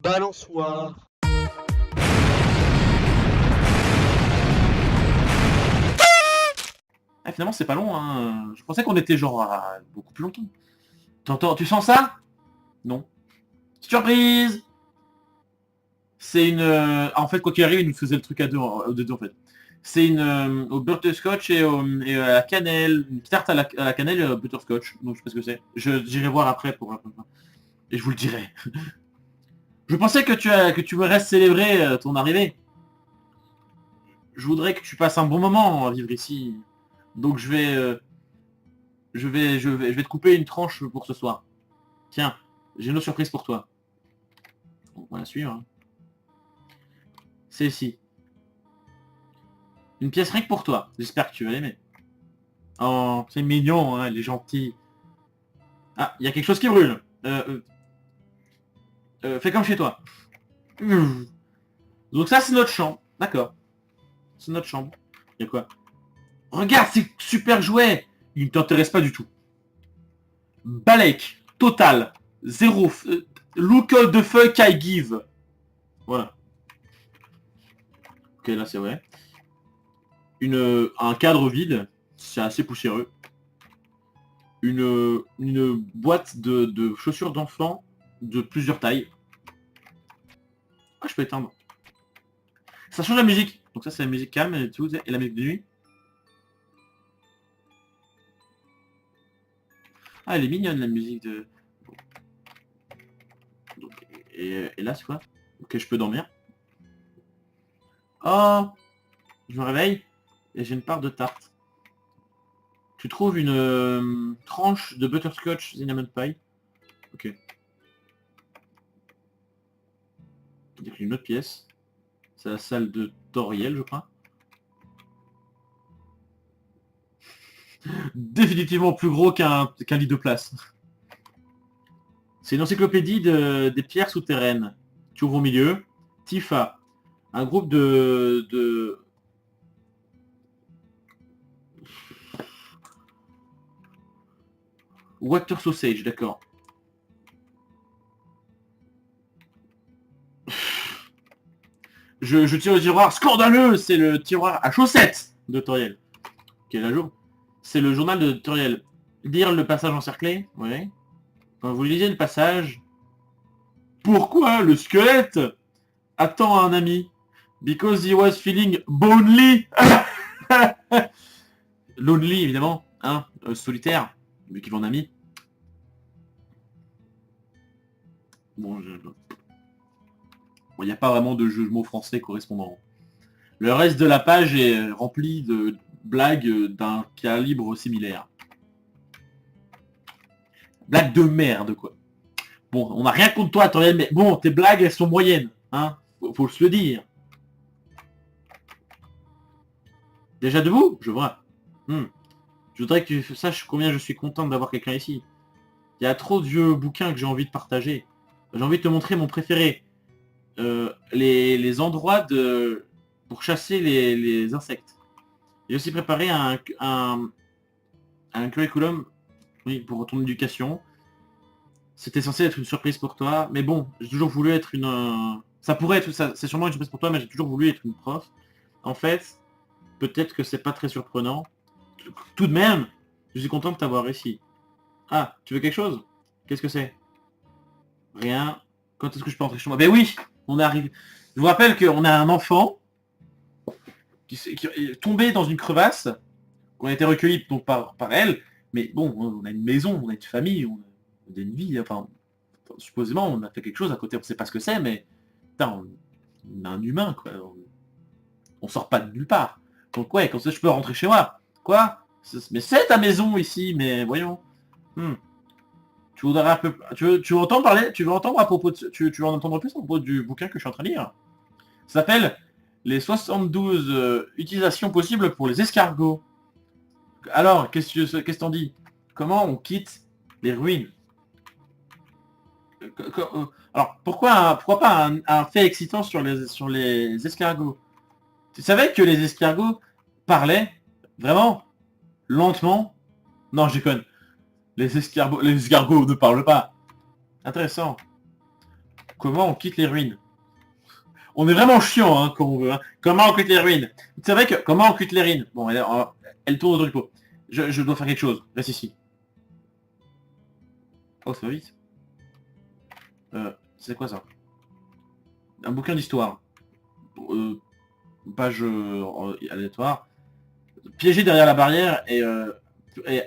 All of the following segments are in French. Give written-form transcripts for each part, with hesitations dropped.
Balançoire. Ah, finalement, c'est pas long, hein. Je pensais qu'on était genre à beaucoup plus longtemps. T'entends, tu sens ça? Non. Surprise! C'est une... en fait, quoi qu'il arrive, il nous faisait le truc à deux, de deux en fait. C'est une au butterscotch et à la cannelle, une tarte à la cannelle et au butterscotch. Donc je sais pas ce que c'est. J'irai voir après pour et je vous le dirai. Je pensais que tu me restes célébrer ton arrivée. Je voudrais que tu passes un bon moment à vivre ici. Donc je vais te couper une tranche pour ce soir. Tiens, j'ai une autre surprise pour toi. On va la suivre, hein. C'est ici. Une pièce rien que pour toi. J'espère que tu vas l'aimer. Oh, c'est mignon, hein, elle est gentille. Ah, il y a quelque chose qui brûle. Fais comme chez toi. Donc ça, c'est notre chambre. D'accord. C'est notre chambre. Il y a quoi? Regarde, c'est super jouet. Il ne t'intéresse pas du tout. Balek. Total. Zéro. Look the fuck I give. Voilà. Ok, là, c'est vrai. Un cadre vide. C'est assez poussiéreux. Une boîte de chaussures d'enfant de plusieurs tailles. Ah, je peux éteindre. Ça change la musique. Donc ça, c'est la musique calme et tout. Et la musique de nuit. Ah, elle est mignonne, la musique de... Donc, et là, c'est quoi? Ok, je peux dormir. Oh, je me réveille et j'ai une part de tarte. Tu trouves une tranche de butterscotch cinnamon pie. Ok. Il y a une autre pièce. C'est la salle de Toriel, je crois. Définitivement plus gros qu'un lit de place. C'est une encyclopédie des pierres souterraines. Tu ouvres au milieu. Tifa. Un groupe de... Water Sausage, d'accord. Je tire le tiroir. Scandaleux! C'est le tiroir à chaussettes de Toriel. Quel est la jour? C'est le journal de Toriel. Lire le passage encerclé. Oui. Quand vous lisez le passage... Pourquoi le squelette attend un ami? Because he was feeling lonely. Lonely, évidemment. Hein, solitaire. Vu qu'il va en ami. Bon, il n'y a pas vraiment de jeu de mots français correspondant. Le reste de la page est rempli de blagues d'un calibre similaire. Blagues de merde, quoi. Bon, on n'a rien contre toi, Toriel, mais bon, tes blagues, elles sont moyennes. Hein, faut se le dire. Déjà debout? Je vois. Je voudrais que tu saches combien je suis content d'avoir quelqu'un ici. Il y a trop de vieux bouquins que j'ai envie de partager. J'ai envie de te montrer mon préféré. Les endroits pour chasser les insectes. J'ai aussi préparé un curriculum, oui, pour ton éducation. C'était censé être une surprise pour toi, mais bon, j'ai toujours voulu être une... ça pourrait être ça, c'est sûrement une surprise pour toi, mais j'ai toujours voulu être une prof. En fait, peut-être que c'est pas très surprenant. Tout de même, je suis content de t'avoir ici. Ah, tu veux quelque chose? Qu'est-ce que c'est? Rien. Quand est-ce que je peux rentrer chez moi? Ben oui, on est arrivé. Je vous rappelle qu'on a un enfant qui est tombé dans une crevasse, qu'on a été recueilli donc par elle, mais bon, on a une maison, on a une famille, on a une vie, enfin, supposément on a fait quelque chose à côté, on sait pas ce que c'est, mais putain, on a un humain, quoi. On sort pas de nulle part. Donc ouais, quand ça je peux rentrer chez moi. Quoi? Mais c'est ta maison ici, mais voyons. Hmm. Tu voudrais un peu... Tu veux entendre parler? Tu veux entendre à propos de... Tu veux en entendre plus à propos du bouquin que je suis en train de lire? Ça s'appelle Les 72 utilisations possibles pour les escargots. Alors, qu'est-ce t'en dis? Comment on quitte les ruines? Alors, pourquoi pas un fait excitant sur les escargots? Tu savais que les escargots parlaient vraiment lentement? Non, je déconne. Les escargots ne parlent pas. Intéressant. Comment on quitte les ruines? On est vraiment chiant, hein, quand on veut. Hein. Comment on quitte les ruines? C'est vrai que... Comment on quitte les ruines? Bon, elle tourne autour du pot. Je dois faire quelque chose. Reste ici. Oh, ça va vite. C'est quoi ça? Un bouquin d'histoire. Page aléatoire. Piégé derrière la barrière et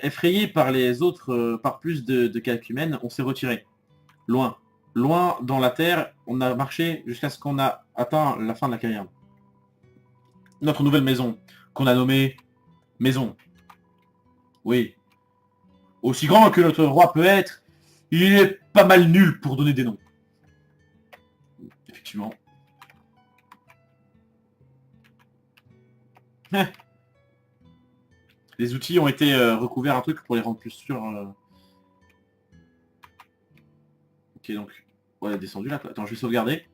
effrayé par les autres, par plus de calcumènes, on s'est retiré. Loin. Loin dans la terre, on a marché jusqu'à ce qu'on a atteint la fin de la caverne. Notre nouvelle maison, qu'on a nommée Maison. Oui. Aussi grand que notre roi peut être, il est pas mal nul pour donner des noms. Effectivement. Les outils ont été recouverts un truc pour les rendre plus sûrs. Ok, donc... Ouais, elle est descendue là, quoi. Attends, je vais sauvegarder.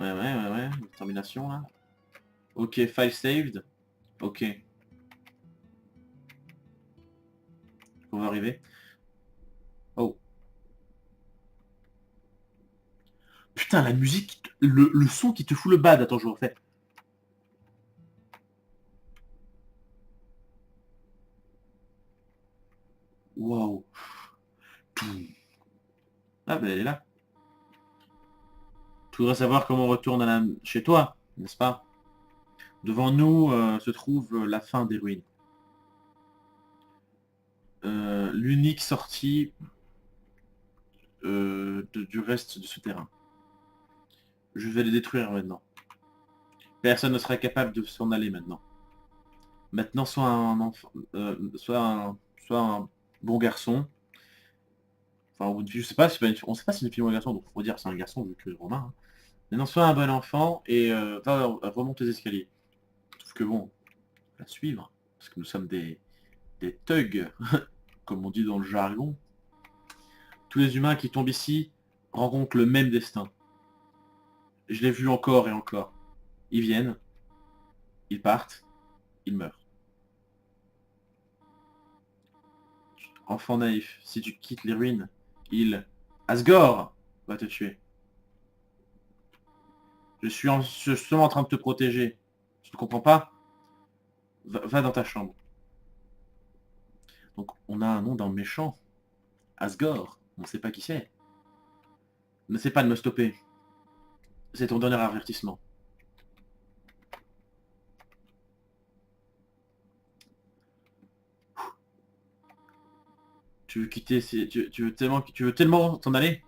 Ouais. Termination, là. Ok, file saved. Ok. On va arriver. Oh. Putain, la musique, le son qui te fout le bad. Attends, je refais. Waouh. Ah, ben elle est là. Tu voudrais savoir comment on retourne chez toi, n'est-ce pas? Devant nous se trouve la fin des ruines. L'unique sortie du reste de ce terrain. Je vais les détruire maintenant. Personne ne sera capable de s'en aller maintenant. Maintenant, sois un enfant, soit un bon garçon. Enfin, je sais pas, on sait pas si c'est une fille ou un garçon, donc faut dire c'est un garçon vu que Romain. Hein. Maintenant, sois un bon enfant et remonte les escaliers. Sauf que bon, à suivre, parce que nous sommes des thugs, comme on dit dans le jargon. Tous les humains qui tombent ici rencontrent le même destin. Je l'ai vu encore et encore. Ils viennent, ils partent, ils meurent. Enfant naïf, si tu quittes les ruines, Asgore va te tuer. Je suis seulement en train de te protéger. Tu ne comprends pas? Va dans ta chambre. Donc on a un nom d'un méchant. Asgore. On ne sait pas qui c'est. N'essaie pas de me stopper. C'est ton dernier avertissement. Tu veux quitter, tu veux tellement t'en aller.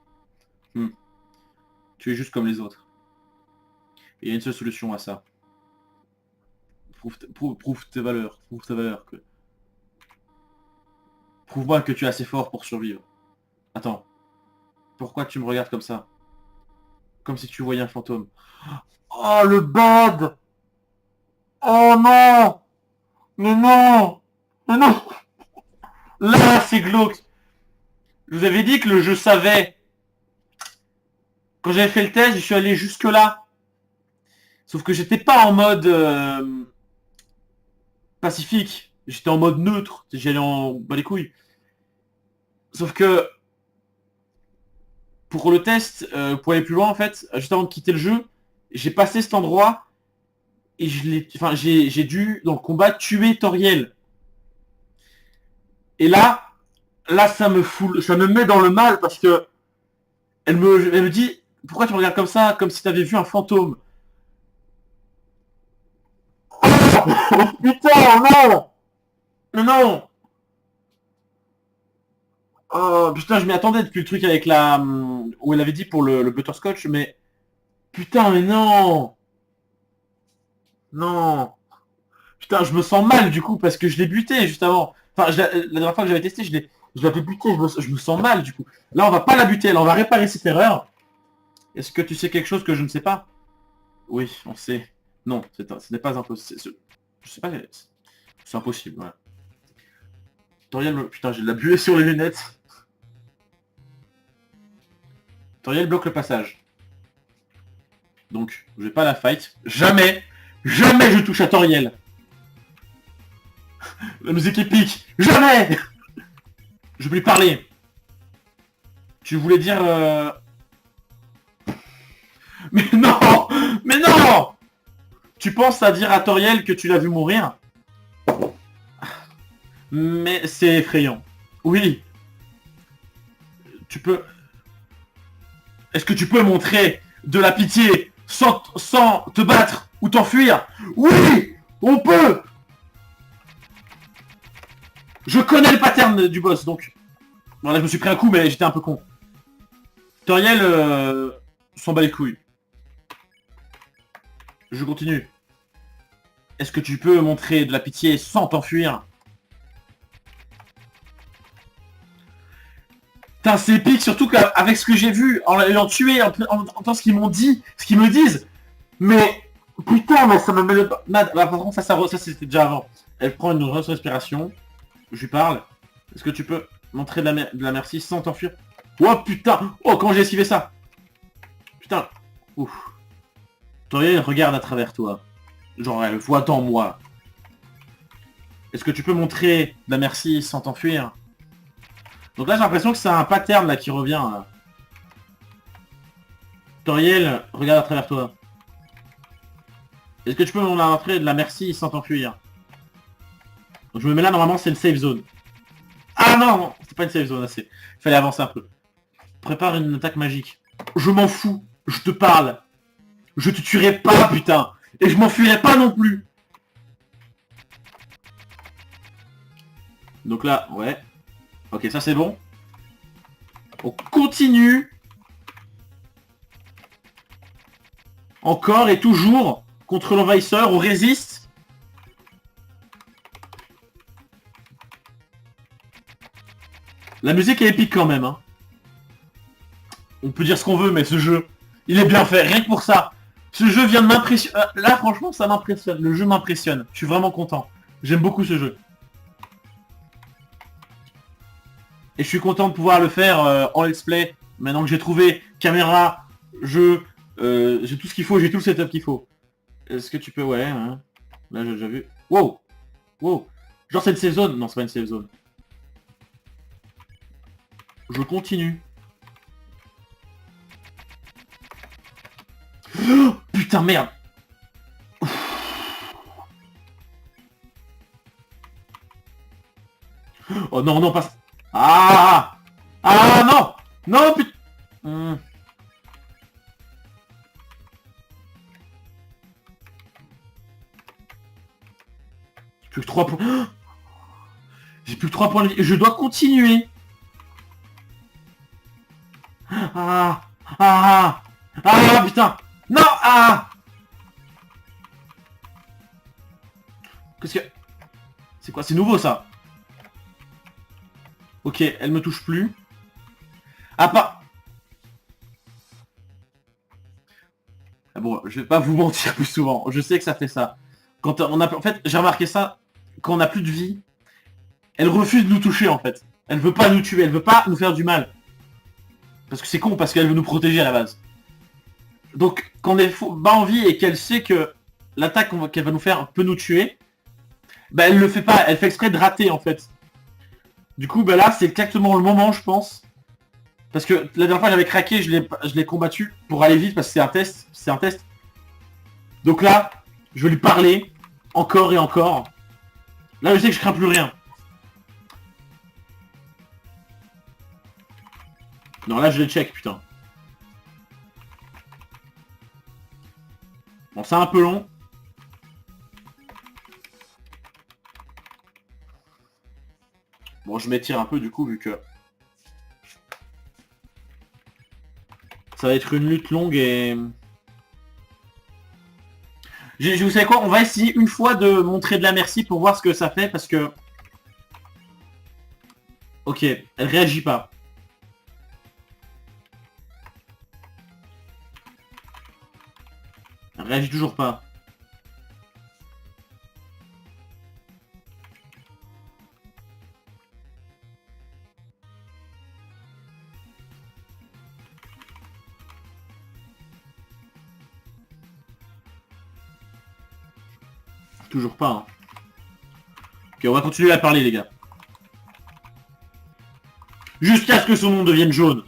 Tu es juste comme les autres. Il y a une seule solution à ça. Prouve tes valeurs. Prouve ta valeur. Prouve-moi que tu es assez fort pour survivre. Attends. Pourquoi tu me regardes comme ça? Comme si tu voyais un fantôme. Oh, le bad! Oh non! Mais non! Mais non! Là, c'est glauque! Je vous avais dit que le jeu savait. Quand j'avais fait le test, je suis allé jusque là. Sauf que j'étais pas en mode pacifique. J'étais en mode neutre. J'allais en bas les couilles. Sauf que pour le test, pour aller plus loin en fait, juste avant de quitter le jeu, j'ai passé cet endroit et j'ai dû dans le combat tuer Toriel. Et là ça me met dans le mal parce que elle me dit pourquoi tu me regardes comme ça, comme si tu avais vu un fantôme. Oh, putain, non! Mais non! Oh, putain, je m'y attendais depuis le truc avec où elle avait dit pour le butterscotch, mais... Putain, mais non! Non! Putain, je me sens mal du coup, parce que je l'ai buté juste avant. Enfin, la dernière fois que j'avais testé, je l'avais buté, je me sens mal du coup. Là, on va pas la buter, là, on va réparer cette erreur. Est-ce que tu sais quelque chose que je ne sais pas? Oui, on sait. Non, ce n'est pas impossible. Je sais pas, c'est impossible, voilà. Toriel, putain, j'ai de la buée sur les lunettes. Toriel bloque le passage. Donc, je vais pas la fight. Jamais, jamais je touche à Toriel. La musique épique. Jamais. Je veux lui parler. Tu voulais dire... Mais non! Mais non! Tu penses à dire à Toriel que tu l'as vu mourir? Mais c'est effrayant. Oui. Tu peux... Est-ce que tu peux montrer de la pitié sans te battre ou t'enfuir? Oui! On peut! Je connais le pattern du boss, donc... Voilà, je me suis pris un coup, mais j'étais un peu con. Toriel s'en bat les couilles. Je continue. Est-ce que tu peux montrer de la pitié sans t'enfuir? Putain, c'est épique, surtout qu'avec ce que j'ai vu, en l'ayant tué, en entendant ce qu'ils m'ont dit, ce qu'ils me disent. Mais, putain, mais ça me met le... Bah, par contre, ça c'était déjà avant. Elle prend une grosse respiration. Je lui parle. Est-ce que tu peux montrer de la merci sans t'enfuir? Oh putain! Oh, comment j'ai esquivé ça? Putain. Ouf. Toriel regarde à travers toi. Genre, elle voit en moi. Est-ce que tu peux montrer de la merci sans t'enfuir? Donc là, j'ai l'impression que c'est un pattern là qui revient. Là. Toriel, regarde à travers toi. Est-ce que tu peux montrer de la merci sans t'enfuir? Donc je me mets là, normalement, c'est une safe zone. Ah non, c'est pas une safe zone, assez. Il fallait avancer un peu. Prépare une attaque magique. Je m'en fous. Je te parle. Je te tuerai pas, putain. Et je m'enfuirai pas non plus. Donc là, ouais. Ok, ça c'est bon. On continue. Encore et toujours. Contre l'envahisseur, on résiste. La musique est épique quand même. Hein. On peut dire ce qu'on veut, mais ce jeu, il est bien fait. Rien que pour ça. Ce jeu vient de m'impressionner. Là, franchement, ça m'impressionne. Le jeu m'impressionne. Je suis vraiment content. J'aime beaucoup ce jeu. Et je suis content de pouvoir le faire en let's play. Maintenant que j'ai trouvé caméra, jeu, j'ai tout ce qu'il faut, j'ai tout le setup qu'il faut. Est-ce que tu peux... Ouais, hein. Là j'ai déjà vu. Wow! Wow! Genre c'est une safe zone? Non, c'est pas une safe zone. Je continue. Oh, putain, merde! Oh non, non, pas... Ah! Ah non! Non, putain! J'ai plus que 3 points. J'ai plus que 3 points de vie. Je dois continuer. Ah! Ah! Ah, putain! Non! Ah! Qu'est-ce que... C'est quoi? C'est nouveau, ça? Ok, elle me touche plus. Ah, pas... Ah bon, je vais pas vous mentir plus souvent. Je sais que ça fait ça. Quand on a... En fait, j'ai remarqué ça. Quand on a plus de vie, elle refuse de nous toucher, en fait. Elle veut pas nous tuer. Elle veut pas nous faire du mal. Parce que c'est con, parce qu'elle veut nous protéger à la base. Donc, quand on est bas en vie et qu'elle sait que l'attaque qu'elle va nous faire peut nous tuer, bah elle le fait pas. Elle fait exprès de rater, en fait. Du coup, bah là, c'est exactement le moment, je pense. Parce que la dernière fois, j'avais craqué, je l'ai combattu pour aller vite, parce que c'est un test. C'est un test. Donc là, je vais lui parler, encore et encore. Là, je sais que je crains plus rien. Non, là, je les check, putain. Bon, c'est un peu long. Bon, je m'étire un peu, du coup, vu que... Ça va être une lutte longue et... Vous savez quoi? On va essayer une fois de montrer de la merci pour voir ce que ça fait, parce que... Ok, elle réagit pas. Elle réagit toujours pas. Toujours pas. Hein. Ok, on va continuer à parler, les gars. Jusqu'à ce que son nom devienne jaune.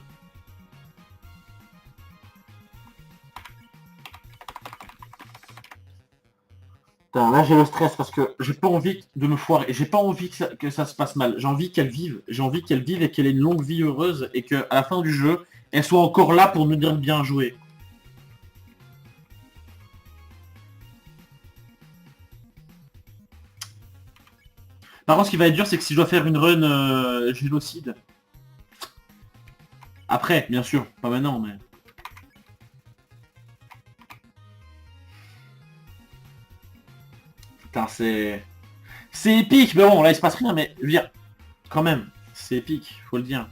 Putain, là j'ai le stress parce que j'ai pas envie de me foirer. J'ai pas envie que ça se passe mal. J'ai envie qu'elle vive. J'ai envie qu'elle vive et qu'elle ait une longue vie heureuse et qu'à la fin du jeu, elle soit encore là pour nous dire bien joué. Par contre, ce qui va être dur, c'est que si je dois faire une run génocide. Après, bien sûr, pas maintenant, mais... Putain, c'est... C'est épique, mais bon, là il se passe rien, mais je veux dire, quand même, c'est épique, faut le dire.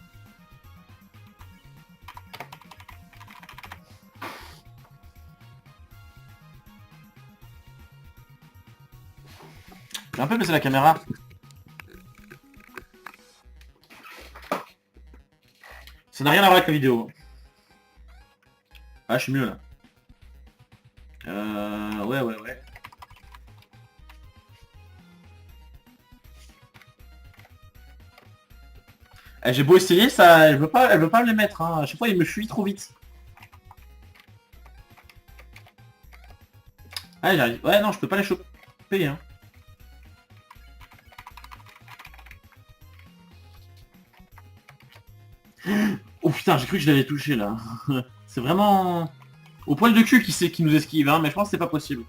J'ai un peu baissé la caméra. Ça n'a rien à voir avec la vidéo. Ah, je suis mieux là. Ouais. Eh, j'ai beau essayer, ça, elle veut pas me les mettre. Hein. À chaque fois, il me fuit trop vite. Ah, j'arrive. Ouais, non, je peux pas les choper. Hein. Oh putain, j'ai cru que je l'avais touché là. C'est vraiment au poil de cul qui nous esquive, hein, mais je pense que c'est pas possible.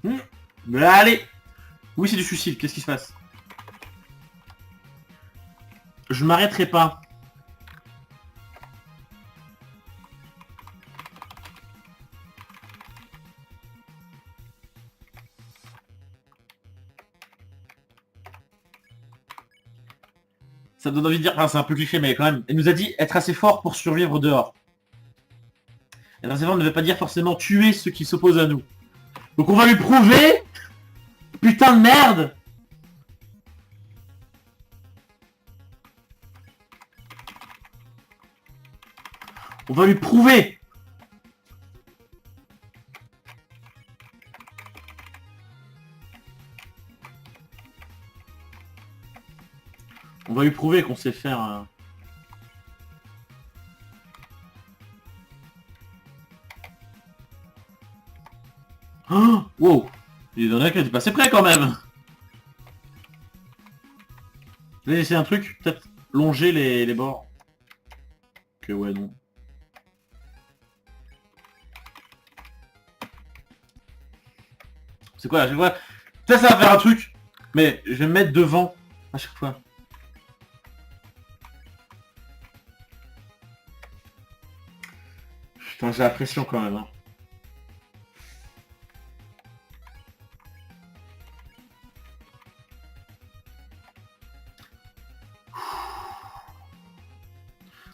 Mais allez. Oui, c'est du suicide, qu'est-ce qui se passe? Je m'arrêterai pas. Ça me donne envie de dire, enfin c'est un peu cliché mais quand même, elle nous a dit être assez fort pour survivre dehors. Être assez fort ne veut pas dire forcément tuer ceux qui s'opposent à nous. Donc on va lui prouver. Putain de merde. On va lui prouver. On va lui prouver qu'on sait faire... Oh, wow. Il y en a qui étaient passé près quand même. Je vais essayer un truc, peut-être longer les bords. Que ouais non. C'est quoi à chaque fois? Ça va faire un truc. Mais je vais me mettre devant à chaque fois. Putain, j'ai la pression quand même. Hein.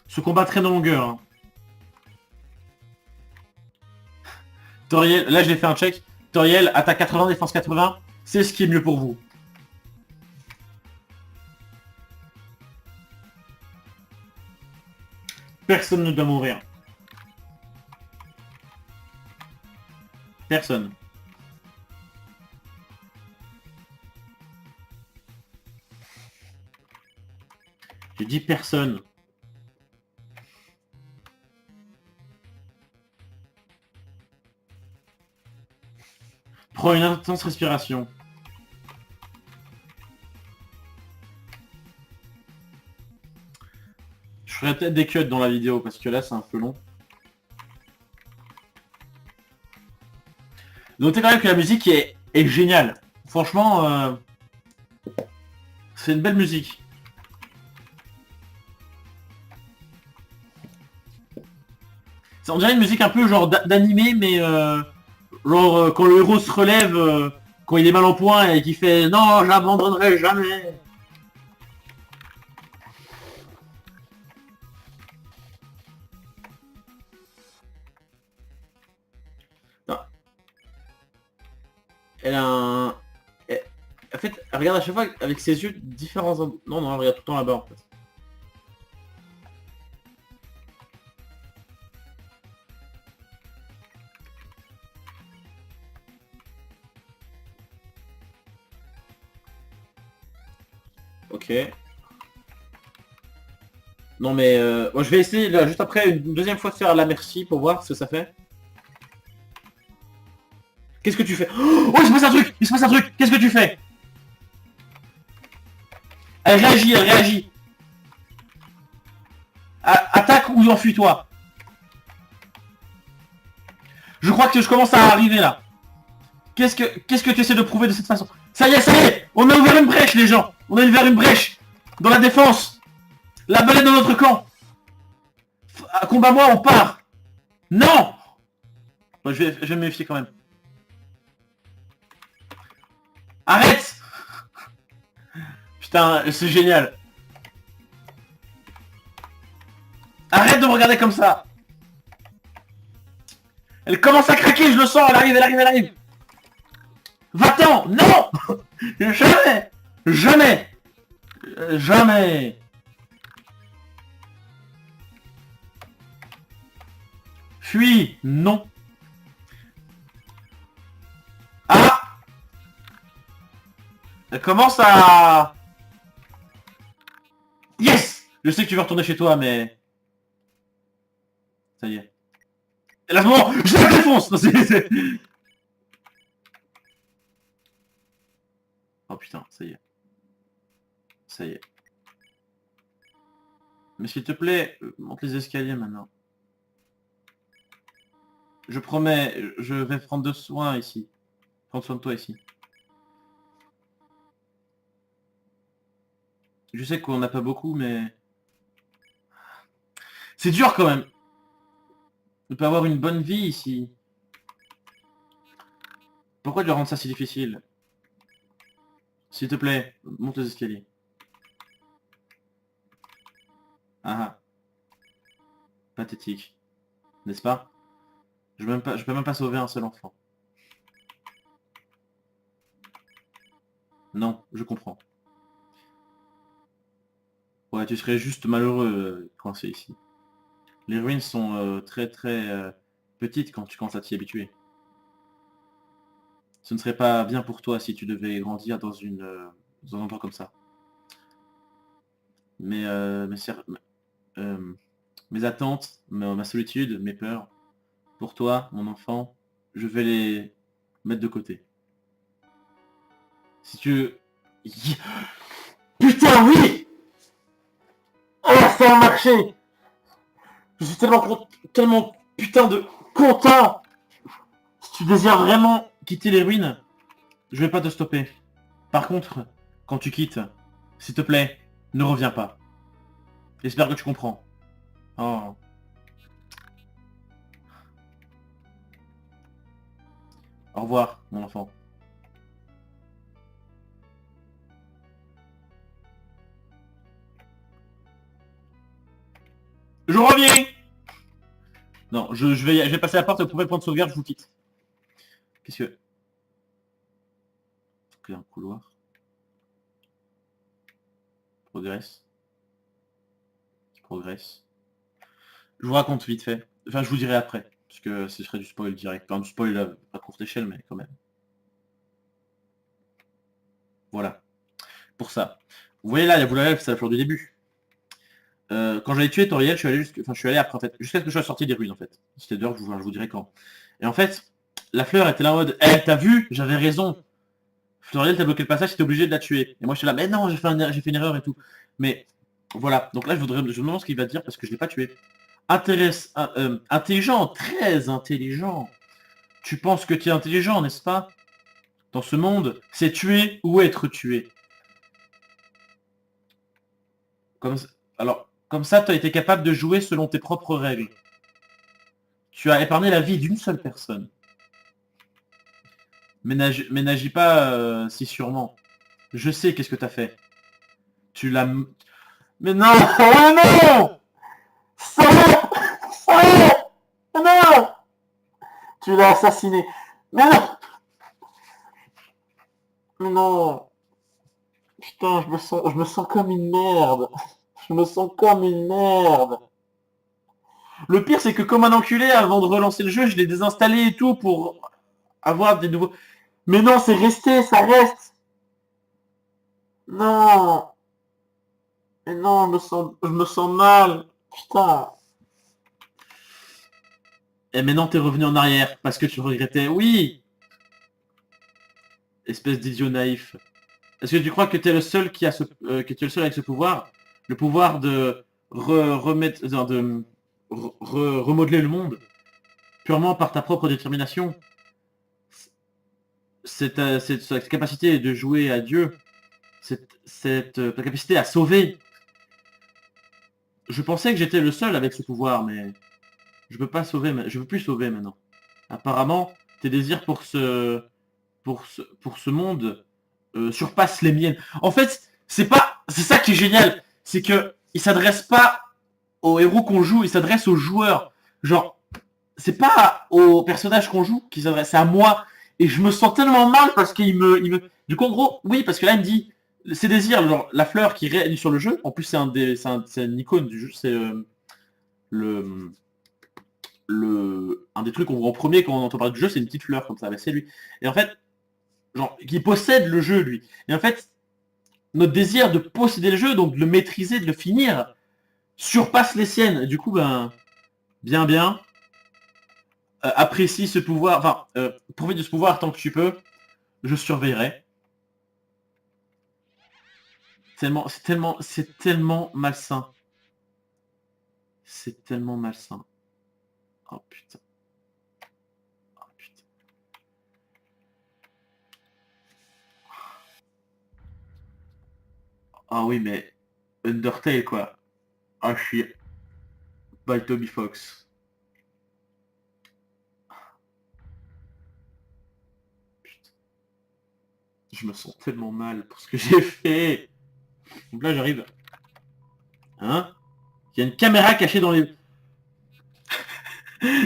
Ce combat traîne en longueur. Hein. Toriel, là j'ai fait un check. Toriel, attaque 80, défense 80. C'est ce qui est mieux pour vous. Personne ne doit mourir. Personne. J'ai dit personne. Prends une intense respiration. Je ferai peut-être des cuts dans la vidéo parce que là c'est un peu long. Notez quand même que la musique est géniale. Franchement, c'est une belle musique. On dirait une musique un peu genre d'animé, mais genre quand le héros se relève, quand il est mal en point et qu'il fait non, j'abandonnerai jamais. Non. Elle a un... En fait, elle regarde à chaque fois avec ses yeux différents... Non, non, elle regarde tout le temps là-bas en fait. Ok. Non mais bon, je vais essayer là, juste après une deuxième fois de faire la merci pour voir ce que ça fait. Qu'est-ce que tu fais? Oh, il se passe un truc! Il se passe un truc! Qu'est-ce que tu fais? Elle réagit, elle réagit. Attaque ou enfuis-toi. Je crois que je commence à arriver là. Qu'est-ce que tu essaies de prouver de cette façon? Ça y est! On a ouvert une brèche les gens! On a ouvert une brèche! Dans la défense! La balle est dans notre camp! Combat-moi, on part! Non! Bon, je vais me méfier quand même. Arrête! Putain, c'est génial. Arrête de me regarder comme ça. Elle commence à craquer, je le sens, elle arrive, elle arrive, elle arrive. Va-t'en! Non! Jamais! Jamais! Jamais! Fuis! Non! Ah! Elle commence à... Yes! Je sais que tu veux retourner chez toi, mais... Ça y est. Et là, bon, je la défonce! Oh putain, ça y est. Ça y est. Mais s'il te plaît, monte les escaliers maintenant. Je promets, je vais prendre soin ici. Prendre soin de toi ici. Je sais qu'on n'a pas beaucoup, mais... C'est dur quand même. De pas avoir une bonne vie ici. Pourquoi tu rendre ça si difficile? S'il te plaît, monte les escaliers. Ah ah. Pathétique. N'est-ce pas? Je peux même pas sauver un seul enfant. Non, je comprends. Ouais, tu serais juste malheureux coincé ici. Les ruines sont très petites quand tu commences à t'y habituer. Ce ne serait pas bien pour toi si tu devais grandir dans un endroit comme ça. Mais mes attentes, ma solitude, mes peurs, pour toi, mon enfant, je vais les mettre de côté. Si tu... Putain, oui! Oh, ça a marché! Je suis tellement putain de content! Si tu désires vraiment quitter les ruines, je vais pas te stopper. Par contre, quand tu quittes, s'il te plaît, ne reviens pas. J'espère que tu comprends. Oh. Au revoir, mon enfant. Je reviens! Non, je vais passer la porte, vous pouvez prendre sauvegarde, je vous quitte. Qu'est-ce que... Il y a un couloir. Progresse. Progresse. Je vous raconte vite fait. Enfin, je vous dirai après. Parce que ce serait du spoil direct. Enfin, du spoil à courte échelle, mais quand même. Voilà. Pour ça. Vous voyez là, vous l'avez, c'est la fleur du début. Quand j'avais tué Toriel, je suis allé après en fait, jusqu'à ce que je sois sorti des ruines en fait. C'était d'heure, je vous dirai quand. Et en fait, la fleur était là en mode, eh, t'as vu, j'avais raison. Toriel t'a bloqué le passage, t'es obligé de la tuer. Et moi je suis là, mais non, j'ai fait une erreur et tout. Mais voilà, donc là je me demande ce qu'il va dire parce que je l'ai pas tué. Intelligent, très intelligent. Tu penses que tu es intelligent, n'est-ce pas? Dans ce monde, c'est tuer ou être tué. Alors, comme ça, tu as été capable de jouer selon tes propres règles. Tu as épargné la vie d'une seule personne. Mais n'agis pas si sûrement. Je sais qu'est-ce que tu as fait. Tu l'as... Mais non! Oh non! Salaud! Salaud! Non! Tu l'as assassiné. Mais non! Mais non! Putain, je me sens comme une merde. Je me sens comme une merde. Le pire, c'est que comme un enculé, avant de relancer le jeu, je l'ai désinstallé et tout pour avoir des nouveaux... Mais non, c'est resté, ça reste. Non. Mais non, je me sens mal. Putain. Et maintenant t'es revenu en arrière parce que tu regrettais. Oui. Espèce d'idiot naïf. Est-ce que tu crois que t'es le seul qui a que tu es le seul avec ce pouvoir? Le pouvoir de remettre, de remodeler le monde purement par ta propre détermination. Cette capacité de jouer à Dieu, ta capacité à sauver. Je pensais que j'étais le seul avec ce pouvoir, mais je peux pas sauver, je peux plus sauver maintenant. Apparemment, tes désirs pour ce monde surpassent les miennes. En fait, c'est ça qui est génial, c'est que il s'adresse pas aux héros qu'on joue, il s'adresse aux joueurs. Genre, c'est pas aux personnages qu'on joue qu'il s'adresse, c'est à moi. Et je me sens tellement mal parce du coup, en gros, oui, parce que là, il me dit, ses désirs, genre, la fleur qui réagit sur le jeu, en plus, c'est une icône du jeu, c'est le, un des trucs qu'on voit en premier quand on entend parler du jeu, c'est une petite fleur comme ça, bah, c'est lui. Et en fait, genre, qui possède le jeu, lui. Et en fait, notre désir de posséder le jeu, donc de le maîtriser, de le finir, surpasse les siennes. Et du coup, ben, bien, apprécie ce pouvoir, enfin, profite de ce pouvoir tant que tu peux, je surveillerai. C'est tellement malsain. C'est tellement malsain. Oh putain. Oh putain. Ah oui, mais Undertale, quoi. Ah, je suis by Toby Fox. Putain. Je me sens tellement mal pour ce que j'ai fait. Donc là, j'arrive. Hein? Il y a une caméra cachée dans les...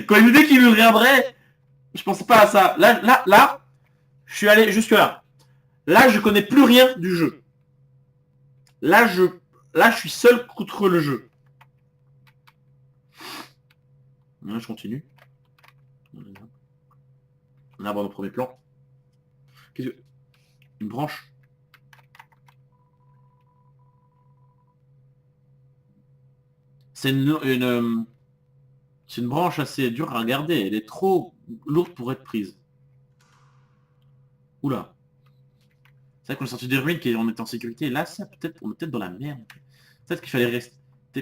Quand il nous dit qu'il nous regarderait, je pensais pas à ça. Là, je suis allé jusque là. Là, je connais plus rien du jeu. Là, je, là, je suis seul contre le jeu. Là, je continue. On a dans le premier plan. Qu'est-ce que... Une branche. C'est une branche assez dure à regarder. Elle est trop lourde pour être prise. Oula. C'est vrai qu'on est sorti des ruines, qu'on était en sécurité. Là, ça, peut-être, on est peut-être dans la merde. Peut-être qu'il fallait rester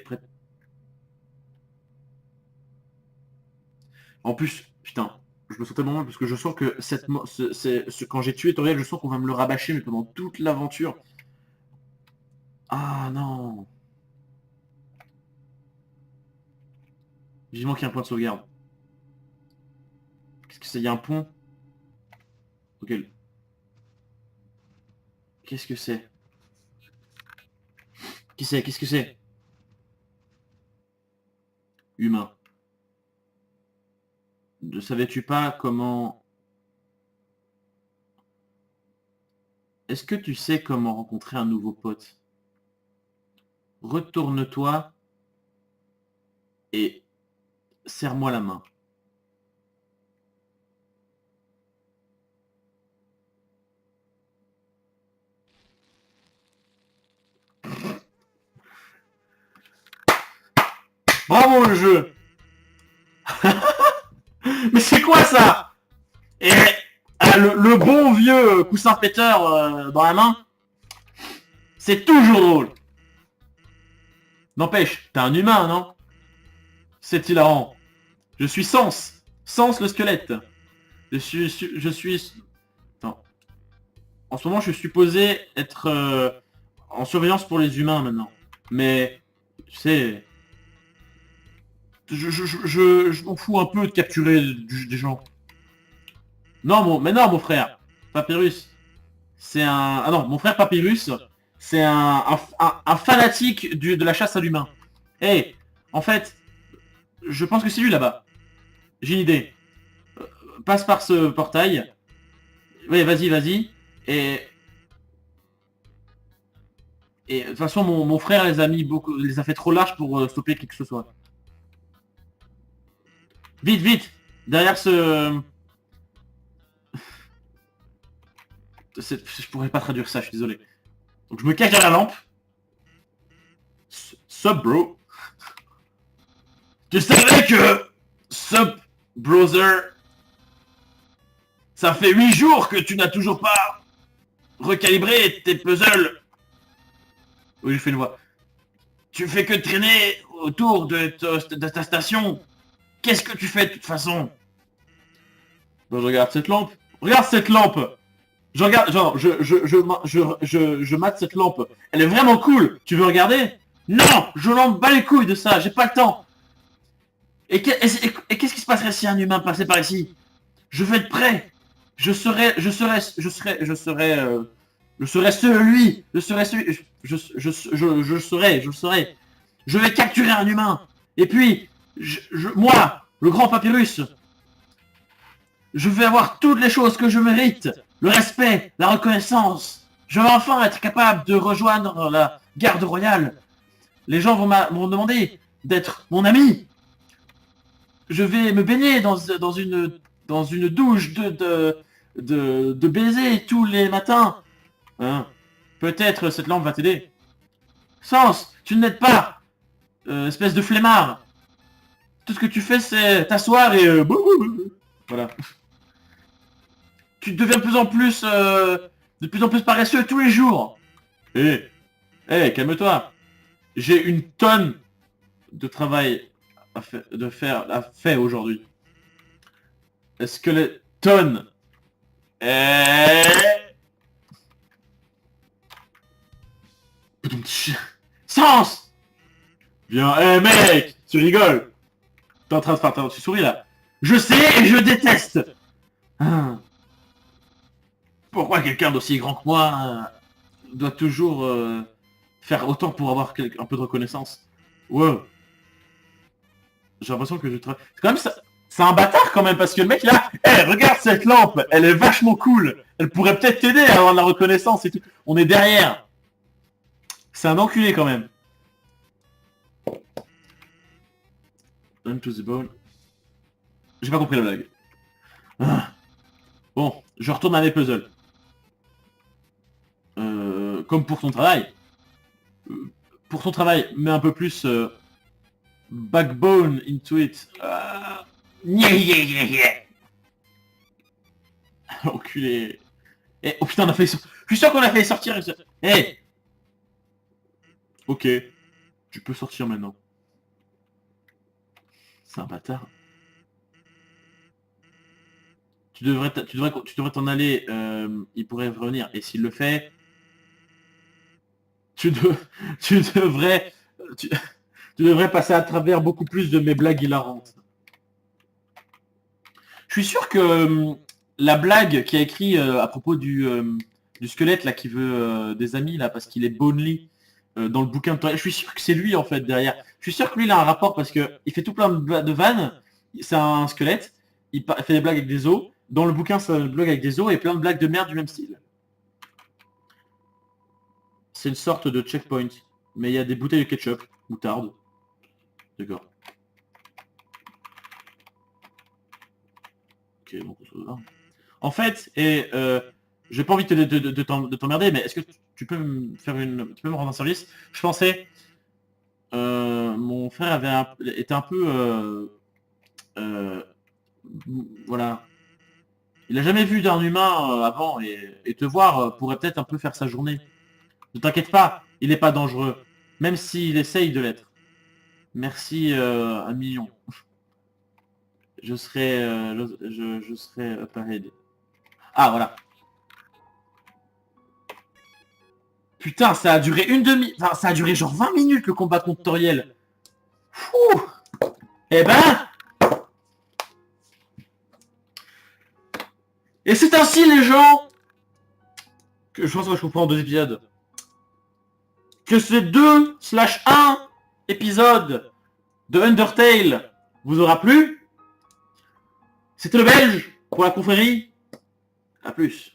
prêt. En plus, putain, je me sens tellement mal parce que je sens que quand j'ai tué Toriel, je sens qu'on va me le rabâcher, mais pendant toute l'aventure. Ah non. Vivement qu'il y a un point de sauvegarde. Qu'est-ce que c'est? Il y a un pont? Ok. Qu'est-ce que c'est? Qui c'est? Qu'est-ce que c'est? Humain. Ne savais-tu pas comment... Est-ce que tu sais comment rencontrer un nouveau pote? Retourne-toi et serre-moi la main. Bravo le jeu! Mais c'est quoi ça? Et le bon vieux coussin péteur dans la main, c'est toujours drôle. N'empêche, t'es un humain, non? C'est hilarant. Je suis Sens. Sens le squelette. Je suis... Attends. En ce moment, je suis supposé être en surveillance pour les humains maintenant. Mais, tu sais... Je m'en fous un peu de capturer des gens. Non, mais non, mon frère. Papyrus. C'est un... Ah non, mon frère Papyrus, c'est un fanatique de la chasse à l'humain. Eh, en fait, je pense que c'est lui là-bas. J'ai une idée. Passe par ce portail. Oui, vas-y. Et, et de toute façon, mon frère les a fait trop large pour stopper qui que ce soit. Vite. Derrière ce... Je pourrais pas traduire ça, je suis désolé. Donc je me cache derrière la lampe. Sup, bro? Tu savais que... Sup, brother? Ça fait 8 jours que tu n'as toujours pas recalibré tes puzzles. Oui, je fais une voix. Tu fais que traîner autour de ta station. Qu'est-ce que tu fais de toute façon? Bon, je regarde cette lampe. Regarde cette lampe. Je regarde, genre, je mate cette lampe. Elle est vraiment cool. Tu veux regarder? Non, je m'en bats les couilles de ça. J'ai pas le temps. Et qu'est-ce qui se passerait si un humain passait par ici? Je vais être prêt. Je serai celui. Je serai. Je vais capturer un humain. Et puis, moi, le grand papyrus, je vais avoir toutes les choses que je mérite. Le respect, la reconnaissance. Je vais enfin être capable de rejoindre la garde royale. Les gens vont me demander d'être mon ami. Je vais me baigner dans une douche de baisers tous les matins. Hein? Peut-être cette lampe va t'aider. Sens, tu ne m'aides pas. Espèce de flemmard. Tout ce que tu fais, c'est t'asseoir et... Voilà. Tu deviens de plus en plus paresseux tous les jours. Calme-toi. J'ai une tonne de travail à faire aujourd'hui. Est-ce que les tonnes... Sens! Viens, mec, tu rigoles. T'es en train de faire... Tu souris là. Je sais et je déteste. Pourquoi quelqu'un d'aussi grand que moi doit toujours faire autant pour avoir un peu de reconnaissance? Ouais. J'ai l'impression que je travaille... C'est quand même ça... C'est un bâtard quand même, parce que le mec là... regarde cette lampe, elle est vachement cool. Elle pourrait peut-être t'aider à avoir de la reconnaissance et tout. On est derrière. C'est un enculé quand même. Down to the bone. J'ai pas compris la blague. Bon, je retourne à mes puzzles. Comme pour ton travail. Pour ton travail, mets un peu plus backbone into it. Enculé. Oh putain, on a fait... Je suis sûr qu'on a fait sortir... Ok. Tu peux sortir maintenant. C'est un bâtard. Tu devrais t'en aller. Il pourrait revenir. Et s'il le fait... Tu devrais passer à travers beaucoup plus de mes blagues hilarantes. Je suis sûr que la blague qui a écrit à propos du squelette là qui veut des amis là parce qu'il est Bonely dans le bouquin de... Je suis sûr que c'est lui en fait derrière. Je suis sûr que lui il a un rapport parce que il fait tout plein de vannes. C'est un squelette. Il fait des blagues avec des os. Dans le bouquin c'est un blog avec des os et plein de blagues de merde du même style. C'est une sorte de checkpoint. Mais il y a des bouteilles de ketchup, moutarde. D'accord. Ok, bon, en fait, j'ai pas envie de t'emmerder, mais est-ce que tu peux me faire tu peux me rendre un service? Je pensais, mon frère était un peu, voilà. Il a jamais vu d'un humain avant et te voir pourrait peut-être un peu faire sa journée. Ne t'inquiète pas, il n'est pas dangereux, même s'il essaye de l'être. Merci 1 million. Je serai up ahead. Ah voilà. Putain, ça a duré Enfin, ça a duré genre 20 minutes le combat contre Toriel. Fouh. Eh ben. Et c'est ainsi les gens que je pense que je comprends en 2 épisodes. Que ces 2/1 épisodes de Undertale vous aura plu. C'était le Belge pour la confrérie. A plus.